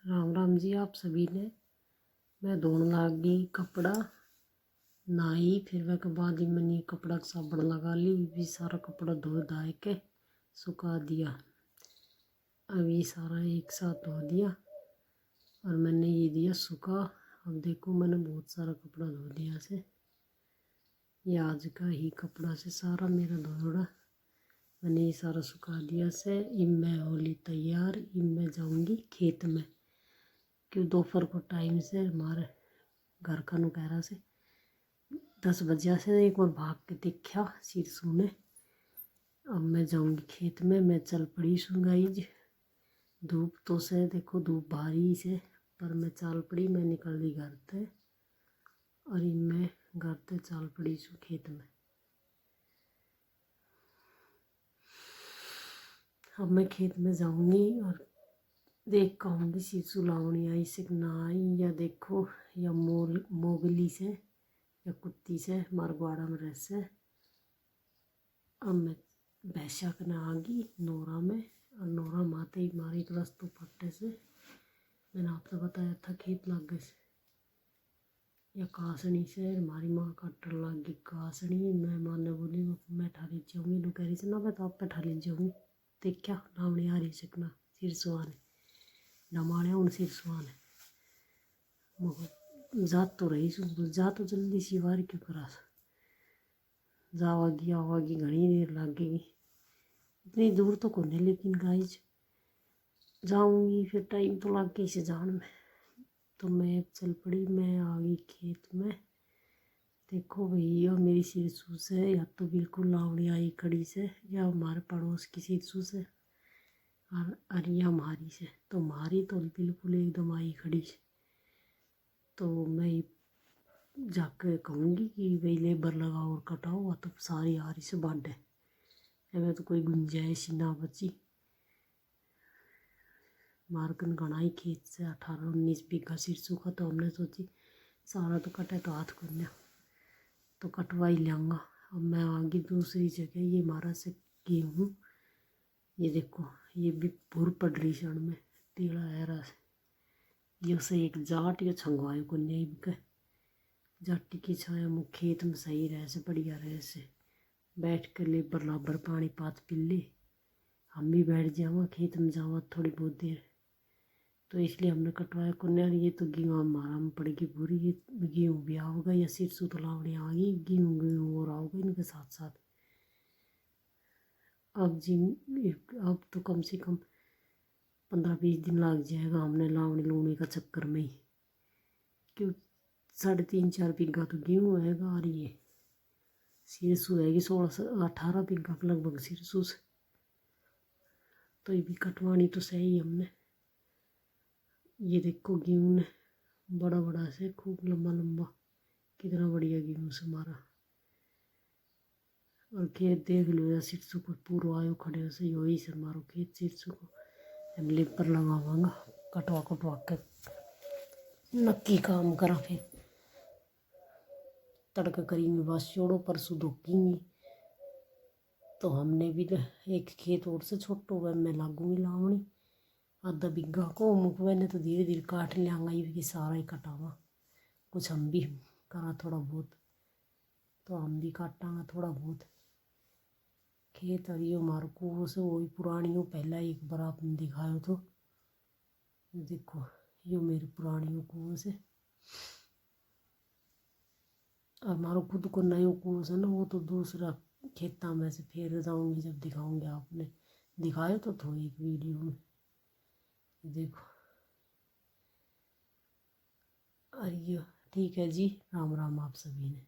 राम राम जी आप सभी ने। मैं धोने लग गई कपड़ा, नहाई, फिर वह के बाद ही मैंने कपड़ा का साबुन लगा ली, भी सारा कपड़ा धो धाए के सुखा दिया। अब ये सारा एक साथ धो दिया और मैंने ये दिया सूखा। अब देखो मैंने बहुत सारा कपड़ा धो दिया से, ये आज का ही कपड़ा से सारा मेरा धोड़ा मैंने ये सारा सुखा दिया से। अब मैं होली तैयार, अब मैं जाऊँगी खेत में, क्यों दोपहर को टाइम से हमारे घर का नु कह रहा से 10 बजे से एक बार भाग के देखा सिरसू ने। अब मैं जाऊँगी खेत में, मैं चल पड़ी सुनगाई। धूप तो से देखो धूप भारी से, पर मैं चल पड़ी, मैं निकल दी घर से और मैं घर से चल पड़ी सु खेत में। अब मैं खेत में जाऊँगी और देख कर आऊँगी सिरसू लावणी आई से ना आई, या देखो या मोगली से या कुत्ती से मारगवाड़ा में रह से। अब मैं भैंसा के ना आ गई नोरा में, और नोरा माते ही मारे एक रस्तों पट्टे से मैंने आपसे बताया था खेत लग गए से, या कासनी से हमारी माँ काटने लग गई कासनी। मैं माँ ने बोली मैं ठाली जाऊँगी, नु कह रही से ना मैं तो आप पे ठाली जाऊँगी। देखा नावनी आ रही सकना सिरसुआ ने नमाड़े उन सिरसुआ ने जात तो रही सु, जा तो जल्दी सी वार क्यों करा आवागी घनी देर लग गई। इतनी दूर तो कोने लेकिन गाइज जाऊंगी, फिर टाइम तो लग गई से जान में। तो मैं चल पड़ी, मैं आ गई खेत में। देखो भैया मेरी सिरसू से या तो बिल्कुल लावड़ी आई खड़ी से, या हमारे पड़ोस की सिरसू से और अरिया हमारी से। तो हमारी तो बिल्कुल एकदम आई खड़ी से। तो मैं जाकर कहूँगी कि भाई लेबर लगाओ और कटाओ, तो सारी आ रही से बाढ़ है तो कोई गुंजाइश ना बची। मार्कन गणाई खेत से 18-19 बीघा सिरसू का, तो हमने सोची सारा तो कटे तो हाथ करना, तो कटवा ही लेंगा। अब मैं आ गई दूसरी जगह, ये हमारा से गेहूँ, ये देखो ये भी भूर पड़ रही क्षण में टीला है रहा से। ये उसे एक जाट या छंगवाए को नहीं बिके जाटी की छाया मुँह खेत में सही रहे से, बढ़िया रहे से। बैठ कर लेबर लाबर पानी पात पी ले, हम भी बैठ जावा खेत में जावा थोड़ी बहुत देर। तो इसलिए हमने कटवाया को नहीं। ये तो गेहूँ हमारा में पड़ेगी पूरी, ये गेहूँ भी आओगा या सिरसू तो लावड़ी आ गई, गेहूँ और आओगे इनके साथ साथ। अब जी अब तो कम से कम 15-20 दिन लग जाएगा हमने लावणी लूने का चक्कर में ही, क्यों 3.5-4 बीघा तो गेहूँ आएगा, और ये सिरसू रहेगी 16-18 बीघा के लगभग सिरसू से। तो ये भी कटवानी तो सही हमने। ये देखो गेहूँ ने बड़ा बड़ा से खूब लंबा लंबा, कितना बढ़िया गेहूँ से मारा। और खेत देख लो या सिरसू को पूरा आयो खड़े से यही से मारो खेत सिरसू को। हम लेबर लगावांगा कटवा कटवा के नक्की काम करा, फिर तड़का करेंगे बस छोड़ो परसों धोकेंगे। तो हमने भी एक खेत और से छोटो वह मैं लागूंगी लावणी आधा बीघा को मुकवे ने, तो धीरे धीरे काट लियांगा ये भी सारा ही कटावा। कुछ हम भी करा थोड़ा बहुत, तो हम भी काटांगा थोड़ा बहुत खेत। और ये हमारे कुओं से वही पुरानियों पहला एक बार आपने दिखाया तो देखो ये मेरी पुरानियों कुओं से। और हमारा खुद को नयो कुओं से ना, वो तो दूसरा खेता में से फिर जाऊंगी जब दिखाऊंगी। आपने दिखाया तो थोड़ी एक वीडियो में देखो। और ये ठीक है जी, राम राम आप सभी ने।